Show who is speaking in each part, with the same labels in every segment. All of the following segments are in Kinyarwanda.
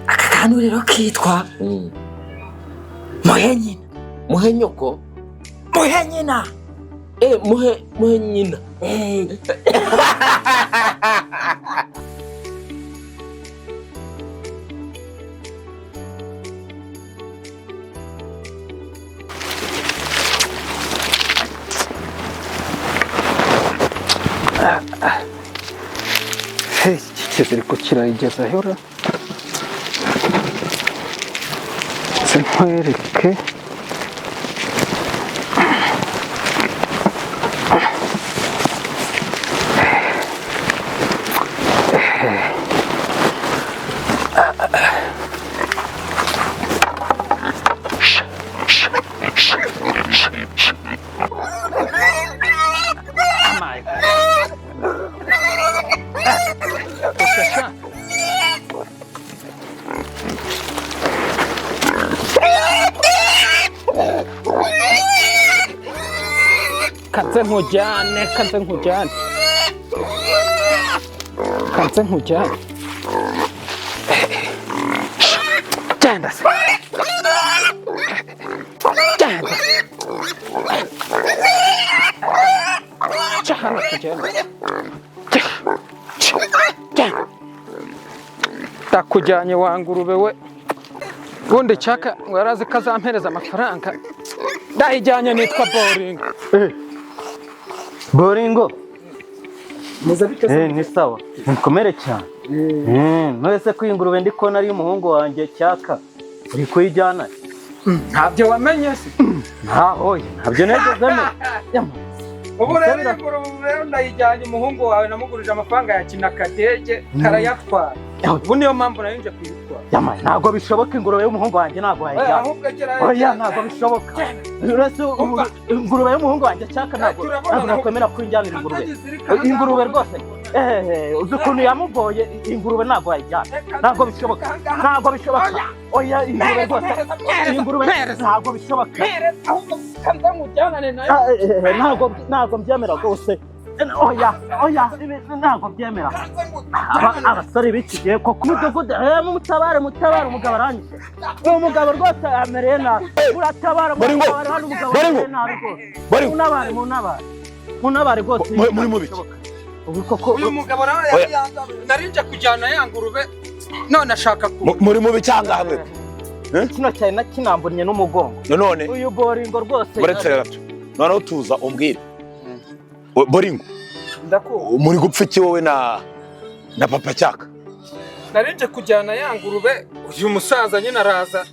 Speaker 1: aka kantu rero kitwa Muhe nyina.
Speaker 2: Muhe nyoko?
Speaker 1: Muhe nyina.
Speaker 2: Muhe nyina.
Speaker 3: Kiziri ko kirayigeza hora nkwereke kanze nkujyane genda se genda cyahano kujyana ndakujyanye wa ngurube we bundi Cyaka warazi ko azampereza amafaranga ndayijyanye nitwa Boringo.
Speaker 4: Boringo ni sawa nkomere cyane mwese ko ingurube ndi kona ari umuhungu wanjye Cyaka uri kuyijyana
Speaker 3: ntabyo wamenye se
Speaker 4: oya ntabyo negezemo
Speaker 3: ubu rero ingurube ndayijyanye umuhungu wawe namugurije amafaranga ya Akadege karayatwara ubu niyo mpamvu narinje kuyitwara
Speaker 4: ntabwo bishoboka ingurube y'umuhungu wanjye ntabwo wayijyana oya ntabwo bishoboka ingurube y'umuhungu wanjye Cyaka ntabwo nakwemera ko injyanira ingurube rwose uzi ukuntu yamugoye ingurube ntabwo wayijyana ntabwo bishoboka oya ingurube rwose ntabwo bishoboka ntabwo mbyemera rwose oya ntabwo byemera abasore b'iki gihe ko kumudugudu mutabare umugabo aranyise umugabo rwose amereye nabi uratabara hano umugabo amereye nabi rwose munabare rwose
Speaker 2: muri mubiki
Speaker 3: uyu mugabo nawe narinje kujyana ya ngurube none ashaka
Speaker 2: muri mubi cyangwa hamwe
Speaker 4: kino cyane nakinambunye n'umugongo
Speaker 2: none
Speaker 4: uyu Boringo rwose
Speaker 2: buretse gato noneho tuza umbwire Boringo muri gupfa iki wowe na papa Cyaka?
Speaker 3: Narinje kujyana ya ngurube uyu musaza nyine araza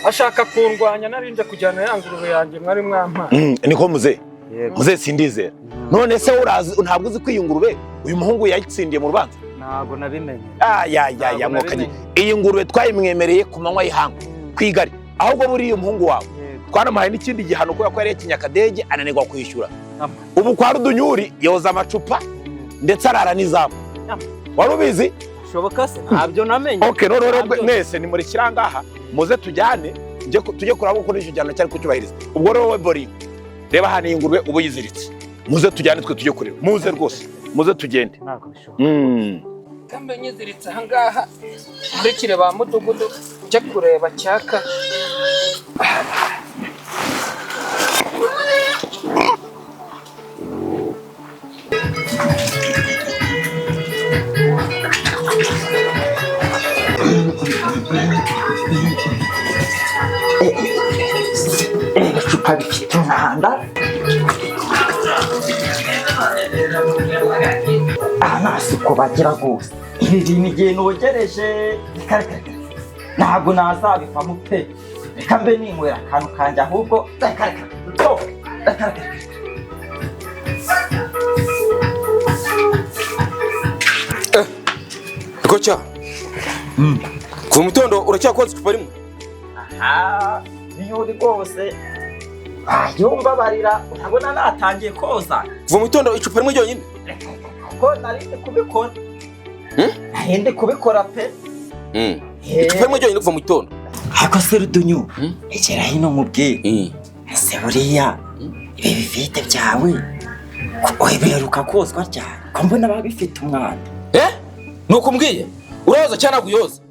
Speaker 3: ashaka kundwanya narinje kujyana ya ngurube yanjye mwari mwampa
Speaker 2: niko muze sindizera none se urazi ntabwo uzi kwiyungurube uyu muhungu yayitsindiye mu rubanza
Speaker 4: ntabwo nabimenye
Speaker 2: ya mwokanye iyi ngurube twayimwemereye ku manywa y'ihanga kwigari ahubwo buri uyu muhungu wawe twanamuhaye n'ikindi gihano kubera ko yari Akadege ananirwa kwishyura ubu kwa Rudunyuri yoza amacupa ndetse arara n'izamu wari ubizi
Speaker 4: shoboka se ntabyo namenye
Speaker 2: none mwese ni muri kirangaha muze tujyane tujye kuraba uko n'icyo gihano cyari kucyubahiriza ubwo rero wowe Boringo reba hano iyi ngurube ubu yiziritse muze tujyane twe tujye kureba muze rwose muze tugende
Speaker 4: ntabwo bishoboka
Speaker 3: kambe nyiziritse aha ngaha nkurikire ba mudugudu njye kureba Cyaka
Speaker 1: icupa rifite umwanda aha nta suku bagira rwose ibi bintu igihe nogereje ntabwo nazabivamo pe reka mbe ninywera akantu kanjye ahubwo
Speaker 5: Kocha ku mutondo uracyakoze icupa rimwe
Speaker 1: niyo uri rwose yumva barira ntabona natangiye koza
Speaker 5: kuva mu gitondo icupa rimwe ryonyine
Speaker 1: ko narinde kubikora narinde kubikora pe
Speaker 5: icupa rimwe ryonyine kuva mu gitondo
Speaker 1: ariko se Rudunyuri egera hino nkubwire ese buriya ibi bifite byawe biheruka kozwa ryari ko mbona baba bifite umwanda
Speaker 5: nuko umbwiye urayoza cyangwa ntabwo uyoza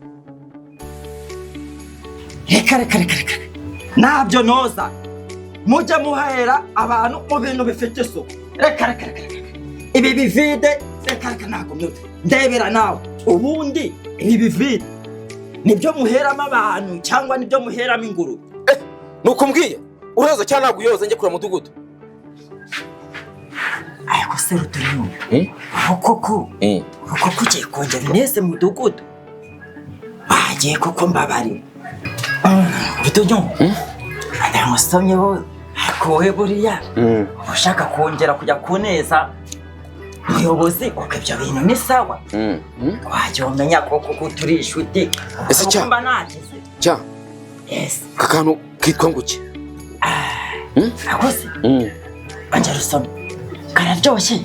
Speaker 1: reka nabyo noza mujya muhera abantu mu bintu bifite isuku reka ibi bivide reka ntabwo myute ndebera nawe ubundi ibi bivide nibyo muheramo abantu cyangwa nibyo muheramo ingurube
Speaker 5: nuko mbwiye uroza cyangwa ntabwo uyoza njye kura mudugudu
Speaker 1: ariko se Rudunyuri koko ugiye kongera nese mudugudu bagiye koko mbabari Rudunyuri ndamusomyeho kowe buriya ushaka kongera kujya kuneza umuyobozi uko ibyo bintu ni sawa wajya umenya koko turi inshuti
Speaker 5: ese
Speaker 1: cyangwa nagize
Speaker 5: cya kakantu kitwa nguki
Speaker 1: akoze banje rusoma kararyoshye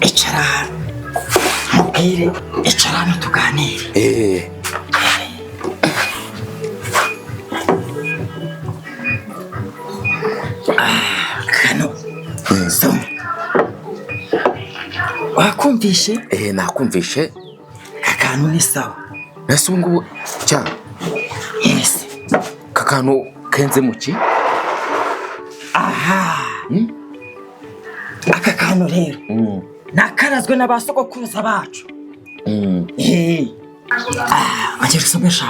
Speaker 1: icara mubwire icara tuganire kano soma wakumvishe
Speaker 5: nakumvishe
Speaker 1: kakantu ni sawa
Speaker 5: nase ubu ngubu cya kakantu kenze muki
Speaker 1: aka kantu rero nakarazwe n'abasogokuruza bacu banje rusomesha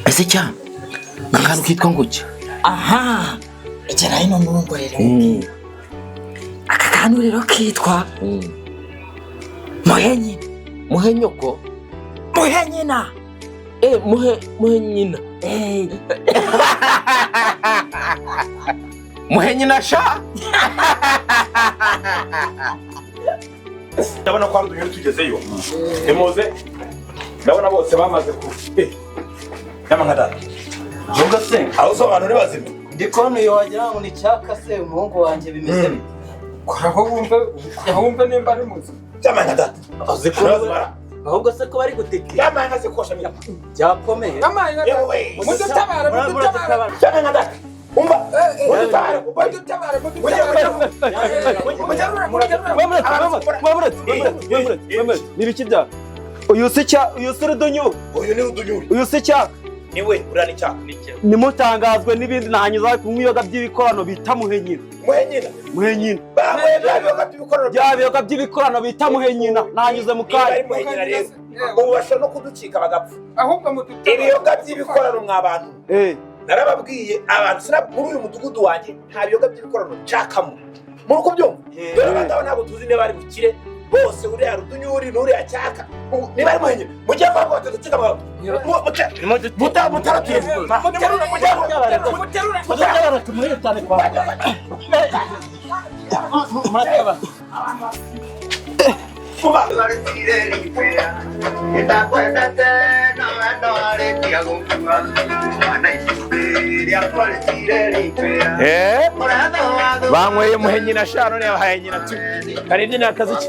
Speaker 5: ese cya kakantu kitwa nguki
Speaker 1: igera hino n'ubungorere aka kantu rero kitwa Muhe nyina
Speaker 5: Muhe nyoko
Speaker 1: Muhe nyina
Speaker 5: Muhe nyina Muhe nyina sha
Speaker 2: ndabona kwa Rudunyuri tugezeyo emuze ndabona bose bamaze ku yamankada
Speaker 4: Vuga se
Speaker 2: aho so abantu bazima
Speaker 4: ndikono yo wagira ngo ni Cyaka se umuhungu wanjye bimeze bite
Speaker 3: aho wumve nimba ari muzima
Speaker 2: yamankada
Speaker 4: aze ko ahubwo se ko bari gutekera
Speaker 2: yamankada se kosha mira
Speaker 4: byakomeye
Speaker 3: mudutabara
Speaker 2: yamankada umba
Speaker 4: nibiki bya uyu se Rudunyuri
Speaker 2: uyu ni Rudunyuri
Speaker 4: uyu se Cyaka
Speaker 2: niwe urani Cyaka
Speaker 4: nimutangazwe n'ibindi nahanyuza ku mwiyoga by'ibikorano bita Muhe nyina
Speaker 2: Muhe nyina
Speaker 4: byabiyoga by'ibikorano bita Muhe nyina nahanyuze mu kanya
Speaker 2: ubu bashobora no kuducika bagapfa
Speaker 3: ahubwo
Speaker 2: ibiyoga by'ibikorano mw'abantu narababwiye abantu muri uyu mudugudu wanjye nta biyoga by'ibikorano nshakamo muri uko byumva dore abandabo ntabwo tuzi niba bari bukire bose uriya Rudunyuri n'uriya Cyaka niba ari Muhe nyina mujye kwa bose ducika mutaratuye
Speaker 4: muterura tumuhe cyane kwa
Speaker 2: banyweye Muhe nyina sha none yabahaye nyina tu karindi nakazi ki